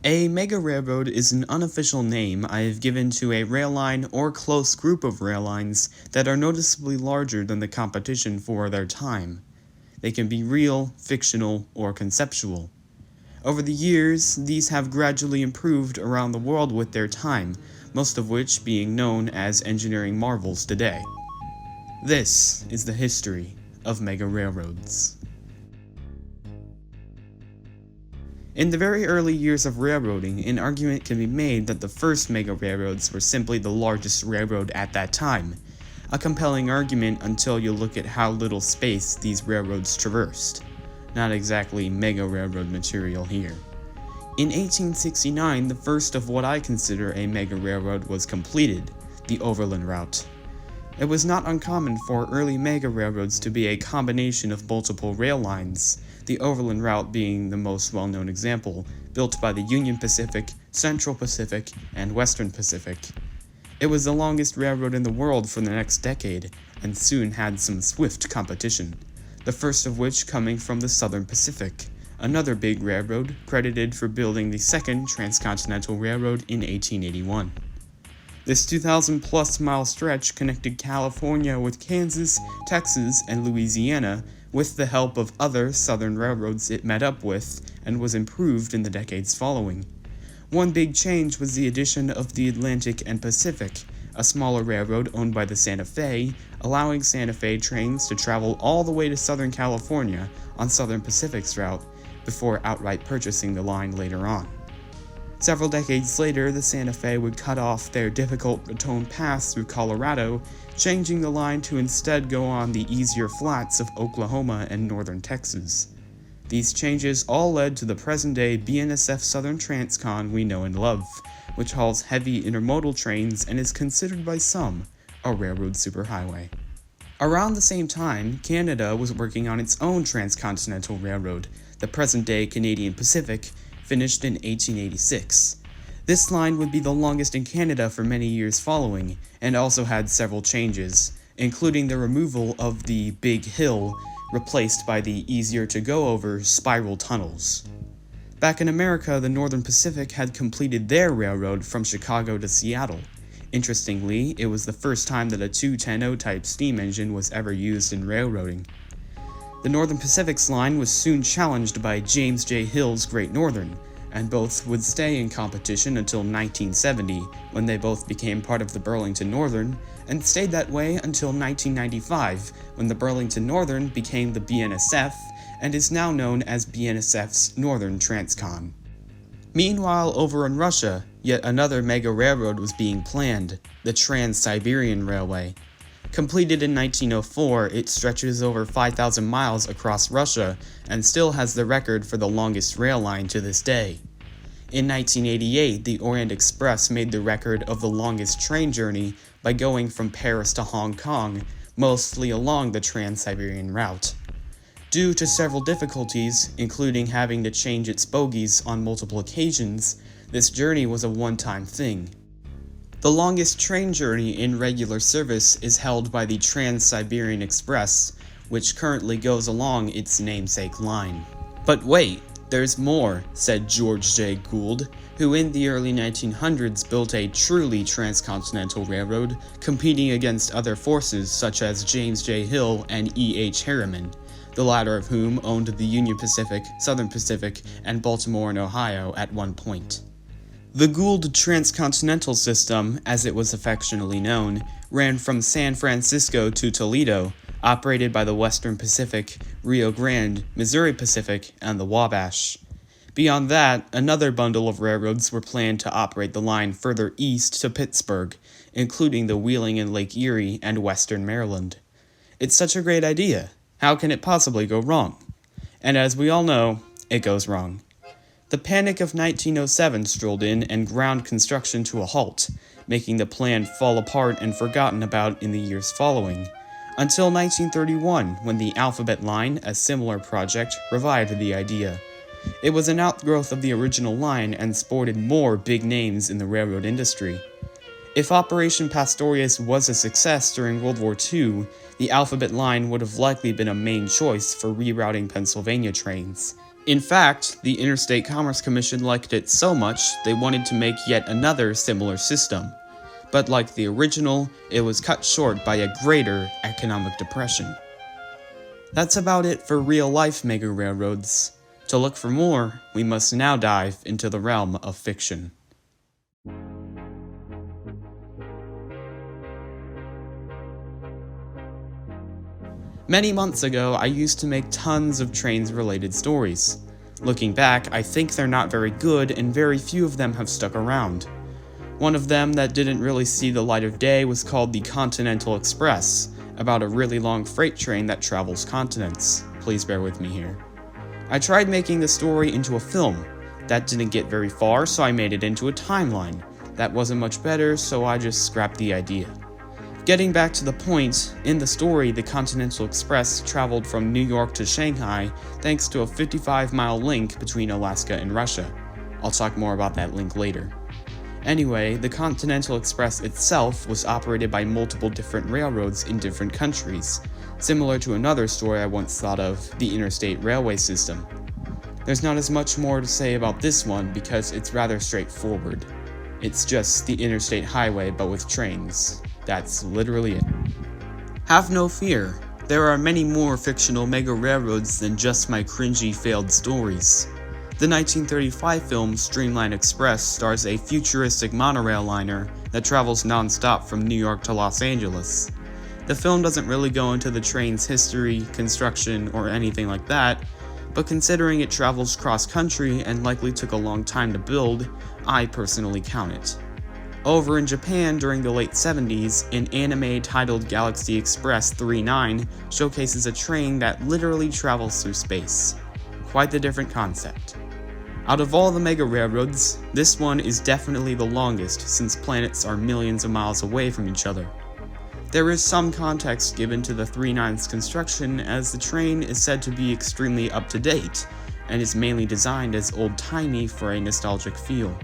A mega railroad is an unofficial name I have given to a rail line or close group of rail lines that are noticeably larger than the competition for their time. They can be real, fictional, or conceptual. Over the years, these have gradually improved around the world with their time, most of which being known as engineering marvels today. This is the history of mega railroads. In the very early years of railroading, an argument can be made that the first mega railroads were simply the largest railroad at that time. A compelling argument until you look at how little space these railroads traversed. Not exactly mega railroad material here. In 1869, the first of what I consider a mega railroad was completed, the Overland Route. It was not uncommon for early mega railroads to be a combination of multiple rail lines, the Overland Route being the most well-known example, built by the Union Pacific, Central Pacific, and Western Pacific. It was the longest railroad in the world for the next decade, and soon had some swift competition, the first of which coming from the Southern Pacific, another big railroad credited for building the second transcontinental railroad in 1881. This 2,000-plus mile stretch connected California with Kansas, Texas, and Louisiana with the help of other southern railroads it met up with, and was improved in the decades following. One big change was the addition of the Atlantic and Pacific, a smaller railroad owned by the Santa Fe, allowing Santa Fe trains to travel all the way to Southern California on Southern Pacific's route, before outright purchasing the line later on. Several decades later, the Santa Fe would cut off their difficult Raton Pass through Colorado, changing the line to instead go on the easier flats of Oklahoma and northern Texas. These changes all led to the present-day BNSF Southern Transcon we know and love, which hauls heavy intermodal trains and is considered by some a railroad superhighway. Around the same time, Canada was working on its own transcontinental railroad, the present-day Canadian Pacific, finished in 1886. This line would be the longest in Canada for many years following, and also had several changes, including the removal of the Big Hill, replaced by the easier-to-go-over spiral tunnels. Back in America, the Northern Pacific had completed their railroad from Chicago to Seattle. Interestingly, it was the first time that a 210 type steam engine was ever used in railroading. The Northern Pacific's line was soon challenged by James J. Hill's Great Northern, and both would stay in competition until 1970, when they both became part of the Burlington Northern, and stayed that way until 1995, when the Burlington Northern became the BNSF, and is now known as BNSF's Northern Transcon. Meanwhile, over in Russia, yet another mega railroad was being planned, the Trans-Siberian Railway. Completed in 1904, it stretches over 5,000 miles across Russia and still has the record for the longest rail line to this day. In 1988, the Orient Express made the record of the longest train journey by going from Paris to Hong Kong, mostly along the Trans-Siberian route. Due to several difficulties, including having to change its bogies on multiple occasions, this journey was a one-time thing. The longest train journey in regular service is held by the Trans-Siberian Express, which currently goes along its namesake line. But wait, there's more, said George J. Gould, who in the early 1900s built a truly transcontinental railroad, competing against other forces such as James J. Hill and E. H. Harriman, the latter of whom owned the Union Pacific, Southern Pacific, and Baltimore and Ohio at one point. The Gould Transcontinental System, as it was affectionately known, ran from San Francisco to Toledo, operated by the Western Pacific, Rio Grande, Missouri Pacific, and the Wabash. Beyond that, another bundle of railroads were planned to operate the line further east to Pittsburgh, including the Wheeling and Lake Erie and Western Maryland. It's such a great idea. How can it possibly go wrong? And as we all know, it goes wrong. The Panic of 1907 strolled in and ground construction to a halt, making the plan fall apart and forgotten about in the years following, until 1931, when the Alphabet Line, a similar project, revived the idea. It was an outgrowth of the original line and sported more big names in the railroad industry. If Operation Pastorius was a success during World War II, the Alphabet Line would have likely been a main choice for rerouting Pennsylvania trains. In fact, the Interstate Commerce Commission liked it so much they wanted to make yet another similar system. But like the original, it was cut short by a greater economic depression. That's about it for real-life mega railroads. To look for more, we must now dive into the realm of fiction. Many months ago, I used to make tons of trains-related stories. Looking back, I think they're not very good and very few of them have stuck around. One of them that didn't really see the light of day was called the Continental Express, about a really long freight train that travels continents. Please bear with me here. I tried making the story into a film. That didn't get very far, so I made it into a timeline. That wasn't much better, so I just scrapped the idea. Getting back to the point, in the story, the Continental Express traveled from New York to Shanghai thanks to a 55-mile link between Alaska and Russia. I'll talk more about that link later. Anyway, the Continental Express itself was operated by multiple different railroads in different countries, similar to another story I once thought of, the Interstate Railway System. There's not as much more to say about this one because it's rather straightforward. It's just the interstate highway but with trains. That's literally it. Have no fear, there are many more fictional mega railroads than just my cringy failed stories. The 1935 film Streamline Express stars a futuristic monorail liner that travels non-stop from New York to Los Angeles. The film doesn't really go into the train's history, construction, or anything like that, but considering it travels cross-country and likely took a long time to build, I personally count it. Over in Japan during the late 70s, an anime titled Galaxy Express 39 showcases a train that literally travels through space. Quite the different concept. Out of all the mega railroads, this one is definitely the longest since planets are millions of miles away from each other. There is some context given to the 39's construction as the train is said to be extremely up-to-date and is mainly designed as old-timey for a nostalgic feel.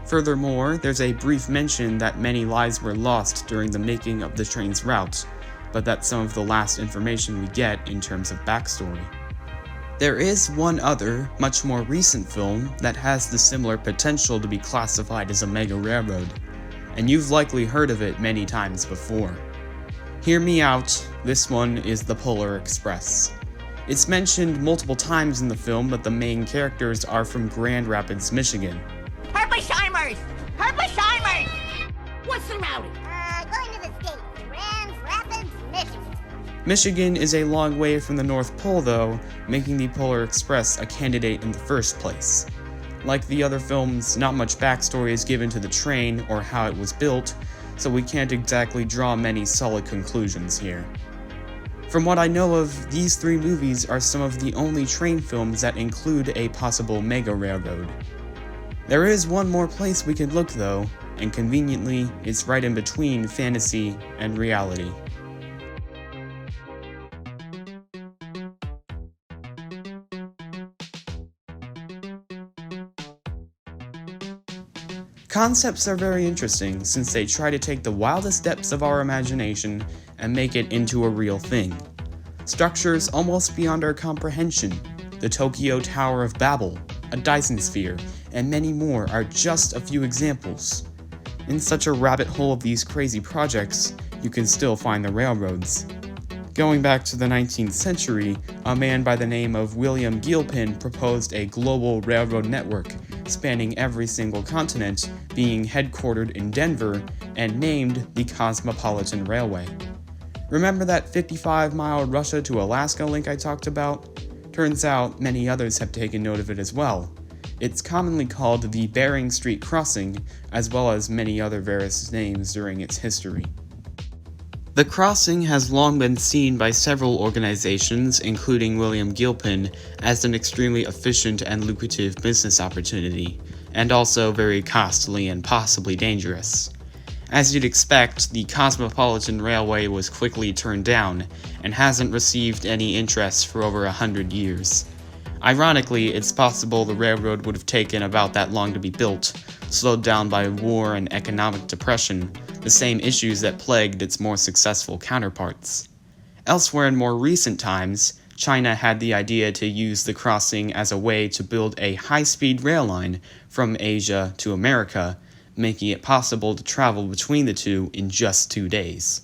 Furthermore, there's a brief mention that many lives were lost during the making of the train's route, but that's some of the last information we get in terms of backstory. There is one other, much more recent film that has the similar potential to be classified as a mega railroad, and you've likely heard of it many times before. Hear me out, this one is the Polar Express. It's mentioned multiple times in the film, but the main characters are from Grand Rapids, Michigan. Herpesheimer's! Herpesheimer's! What's the rowdy? Going to the States. Grand Rapids, Michigan. Michigan is a long way from the North Pole though, making the Polar Express a candidate in the first place. Like the other films, not much backstory is given to the train or how it was built, so we can't exactly draw many solid conclusions here. From what I know of, these three movies are some of the only train films that include a possible mega railroad. There is one more place we could look though, and conveniently, it's right in between fantasy and reality. Concepts are very interesting since they try to take the wildest depths of our imagination and make it into a real thing. Structures almost beyond our comprehension, the Tokyo Tower of Babel, a Dyson sphere, and many more are just a few examples. In such a rabbit hole of these crazy projects, you can still find the railroads. Going back to the 19th century, a man by the name of William Gilpin proposed a global railroad network spanning every single continent, being headquartered in Denver and named the Cosmopolitan Railway. Remember that 55-mile Russia to Alaska link I talked about? Turns out many others have taken note of it as well. It's commonly called the Bering Street Crossing, as well as many other various names during its history. The crossing has long been seen by several organizations, including William Gilpin, as an extremely efficient and lucrative business opportunity, and also very costly and possibly dangerous. As you'd expect, the Cosmopolitan Railway was quickly turned down, and hasn't received any interest for over 100 years. Ironically, it's possible the railroad would have taken about that long to be built, slowed down by war and economic depression, the same issues that plagued its more successful counterparts. Elsewhere in more recent times, China had the idea to use the crossing as a way to build a high-speed rail line from Asia to America, making it possible to travel between the two in just 2 days.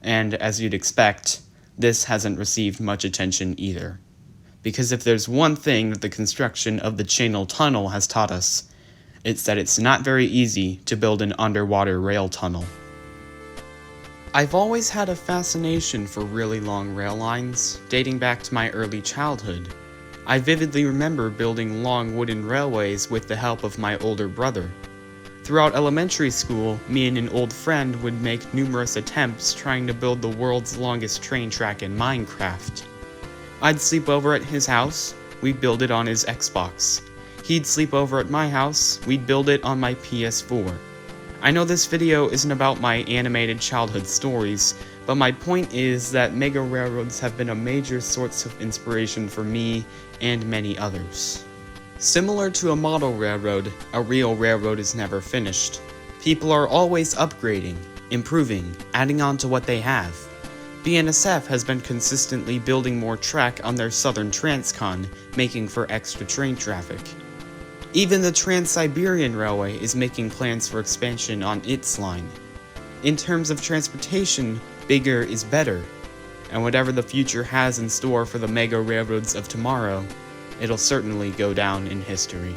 And as you'd expect, this hasn't received much attention either. Because if there's one thing that the construction of the Channel Tunnel has taught us, it's that it's not very easy to build an underwater rail tunnel. I've always had a fascination for really long rail lines, dating back to my early childhood. I vividly remember building long wooden railways with the help of my older brother. Throughout elementary school, me and an old friend would make numerous attempts trying to build the world's longest train track in Minecraft. I'd sleep over at his house, we'd build it on his Xbox. He'd sleep over at my house, we'd build it on my PS4. I know this video isn't about my animated childhood stories, but my point is that mega railroads have been a major source of inspiration for me and many others. Similar to a model railroad, a real railroad is never finished. People are always upgrading, improving, adding on to what they have. BNSF has been consistently building more track on their Southern Transcon, making for extra train traffic. Even the Trans-Siberian Railway is making plans for expansion on its line. In terms of transportation, bigger is better, and whatever the future has in store for the mega railroads of tomorrow, it'll certainly go down in history.